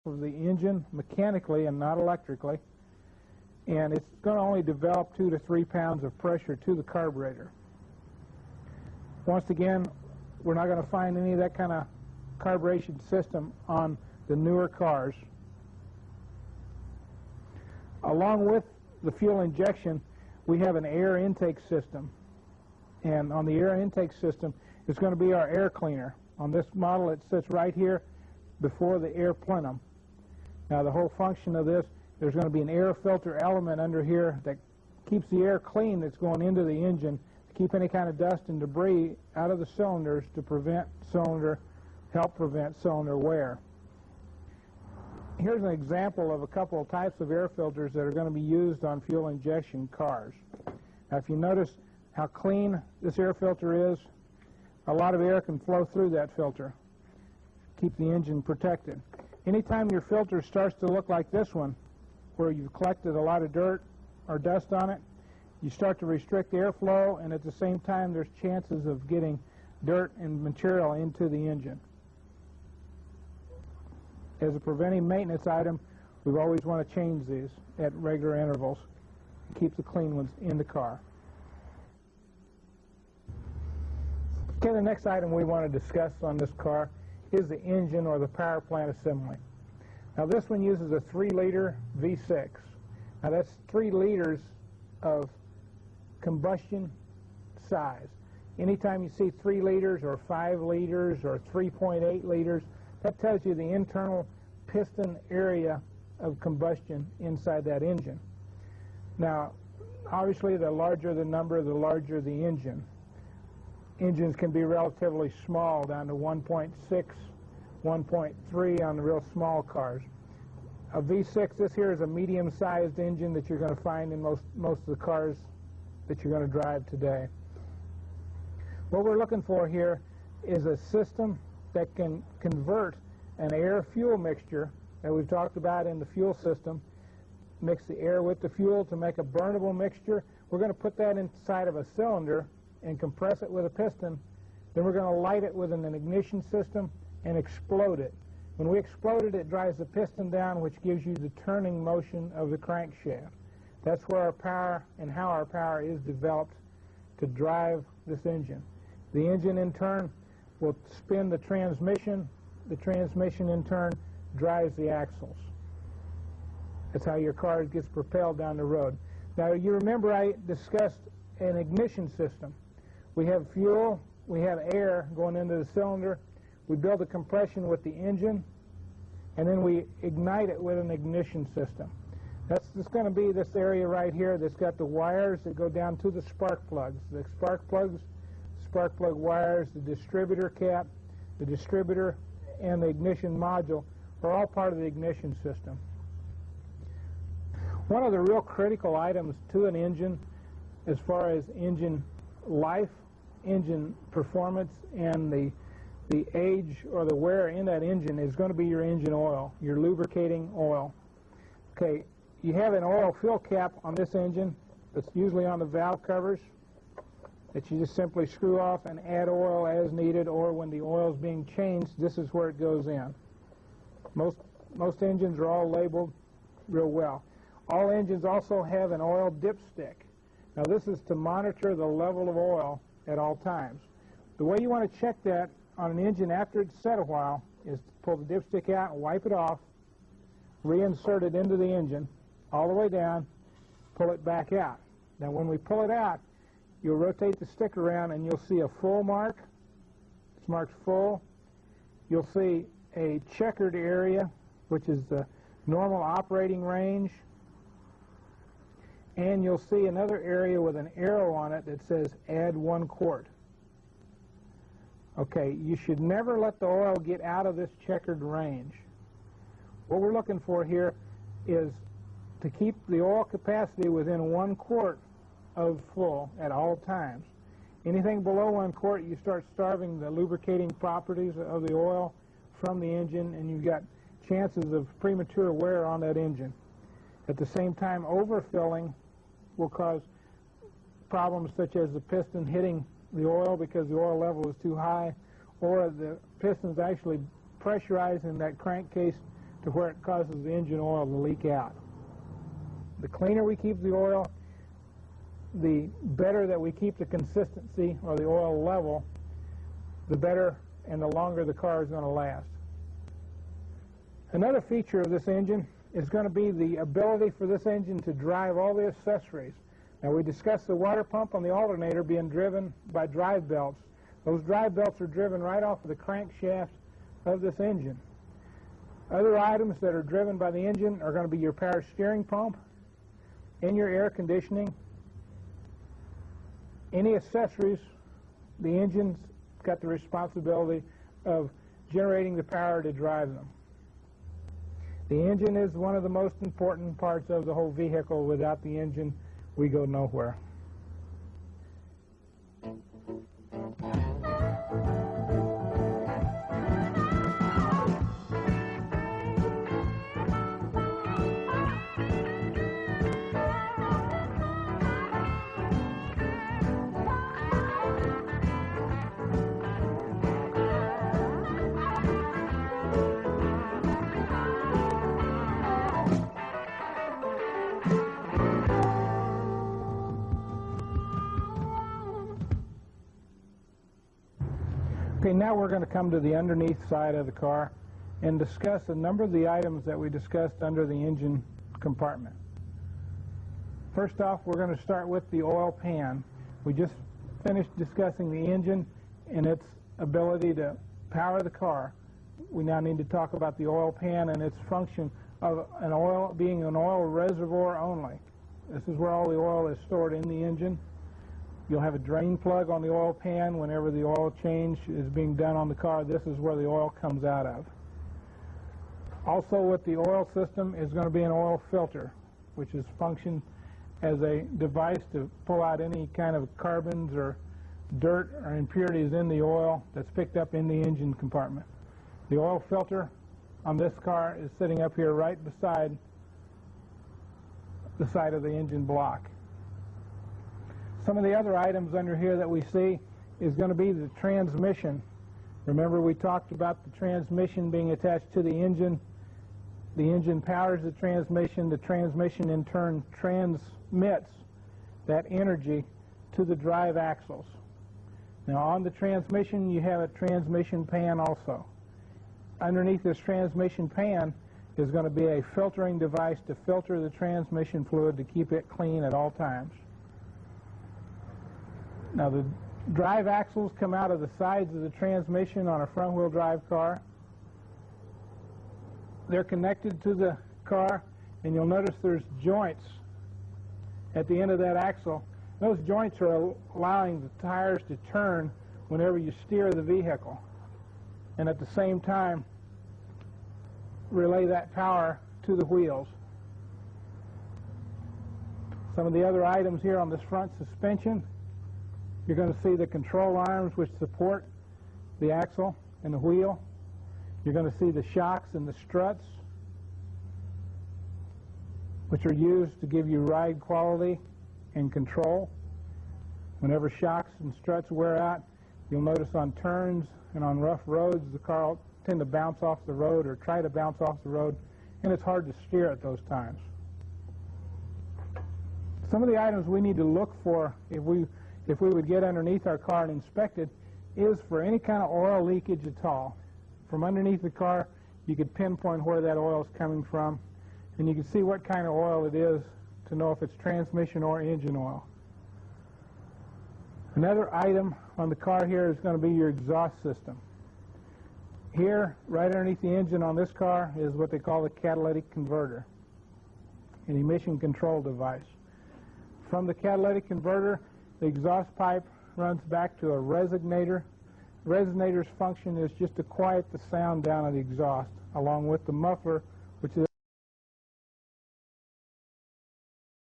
of the engine mechanically and not electrically, and it's going to only develop 2 to 3 pounds of pressure to the carburetor. Once again, we're not going to find any of that kind of carburation system on the newer cars. Along with the fuel injection, we have an air intake system, and on the air intake system is going to be our air cleaner. On this model, it sits right here before the air plenum. Now, the whole function of this, there's going to be an air filter element under here that keeps the air clean that's going into the engine, to keep any kind of dust and debris out of the cylinders to help prevent cylinder wear. Here's an example of a couple of types of air filters that are going to be used on fuel injection cars. Now, if you notice how clean this air filter is, a lot of air can flow through that filter, keep the engine protected. Anytime your filter starts to look like this one, where you've collected a lot of dirt or dust on it, you start to restrict airflow, and at the same time there's chances of getting dirt and material into the engine. As a preventive maintenance item, we always want to change these at regular intervals and keep the clean ones in the car. Okay, the next item we want to discuss on this car is the engine or the power plant assembly. Now, this one uses a 3-liter V6. Now, that's 3 liters of combustion size. Anytime you see 3 liters or 5 liters or 3.8 liters, that tells you the internal piston area of combustion inside that engine. Now, obviously, the larger the number, the larger the engine. Engines can be relatively small, down to 1.6, 1.3 on the real small cars. A V6, this here is a medium-sized engine that you're going to find in most of the cars that you're going to drive today. What we're looking for here is a system that can convert an air-fuel mixture that we've talked about in the fuel system, mix the air with the fuel to make a burnable mixture. We're going to put that inside of a cylinder and compress it with a piston. Then we're going to light it with an ignition system and explode it. When we explode it, it drives the piston down, which gives you the turning motion of the crankshaft. That's where our power and how our power is developed to drive this engine. The engine, in turn, will spin the transmission. The transmission, in turn, drives the axles. That's how your car gets propelled down the road. Now, you remember I discussed an ignition system. We have fuel, we have air going into the cylinder, we build a compression with the engine, and then we ignite it with an ignition system. That's going to be this area right here that's got the wires that go down to the spark plugs. The spark plug wires, the distributor cap, the distributor, and the ignition module are all part of the ignition system. One of the real critical items to an engine as far as engine life, engine performance, and the age or the wear in that engine is going to be your engine oil, your lubricating oil. Okay, you have an oil fill cap on this engine that's usually on the valve covers that you just simply screw off and add oil as needed, or when the oil is being changed, this is where it goes in. Most engines are all labeled real well. All engines also have an oil dipstick. Now, this is to monitor the level of oil at all times. The way you want to check that on an engine after it's set a while is to pull the dipstick out and wipe it off, reinsert it into the engine all the way down, pull it back out. Now, when we pull it out, you'll rotate the stick around and you'll see a full mark. It's marked full. You'll see a checkered area, which is the normal operating range. And you'll see another area with an arrow on it that says add 1 quart. Okay, you should never let the oil get out of this checkered range. What we're looking for here is to keep the oil capacity within 1 quart of full at all times. Anything below 1 quart, you start starving the lubricating properties of the oil from the engine, and you've got chances of premature wear on that engine. At the same time, overfilling will cause problems such as the piston hitting the oil because the oil level is too high, or the piston's actually pressurizing that crankcase to where it causes the engine oil to leak out. The cleaner we keep the oil, the better that we keep the consistency or the oil level, the better and the longer the car is going to last. Another feature of this engine is going to be the ability for this engine to drive all the accessories. Now, we discussed the water pump on the alternator being driven by drive belts. Those drive belts are driven right off of the crankshaft of this engine. Other items that are driven by the engine are going to be your power steering pump and your air conditioning. Any accessories, the engine's got the responsibility of generating the power to drive them. The engine is one of the most important parts of the whole vehicle. Without the engine, we go nowhere. Okay, now we're going to come to the underneath side of the car and discuss a number of the items that we discussed under the engine compartment. First off, we're going to start with the oil pan. We just finished discussing the engine and its ability to power the car. We now need to talk about the oil pan and its function of an oil being an oil reservoir only. This is where all the oil is stored in the engine. You'll have a drain plug on the oil pan whenever the oil change is being done on the car. This is where the oil comes out of. Also with the oil system is going to be an oil filter, which is functioned as a device to pull out any kind of carbons or dirt or impurities in the oil that's picked up in the engine compartment. The oil filter on this car is sitting up here right beside the side of the engine block. Some of the other items under here that we see is going to be the transmission. Remember, we talked about the transmission being attached to the engine. The engine powers the transmission. The transmission in turn transmits that energy to the drive axles. Now, on the transmission, you have a transmission pan also. Underneath this transmission pan is going to be a filtering device to filter the transmission fluid to keep it clean at all times. Now, the drive axles come out of the sides of the transmission on a front-wheel drive car. They're connected to the car, and you'll notice there's joints at the end of that axle. Those joints are allowing the tires to turn whenever you steer the vehicle, and at the same time relay that power to the wheels. Some of the other items here on this front suspension, you're going to see the control arms which support the axle and the wheel. You're going to see the shocks and the struts, which are used to give you ride quality and control. Whenever shocks and struts wear out, you'll notice on turns and on rough roads the car will tend to bounce off the road or try to bounce off the road, and it's hard to steer at those times. Some of the items we need to look for if we would get underneath our car and inspect it is for any kind of oil leakage at all. From underneath the car, you could pinpoint where that oil is coming from, and you can see what kind of oil it is to know if it's transmission or engine oil. Another item on the car here is going to be your exhaust system. Here, right underneath the engine on this car, is what they call the catalytic converter, an emission control device. From the catalytic converter, the exhaust pipe runs back to a resonator. The resonator's function is just to quiet the sound down of the exhaust, along with the muffler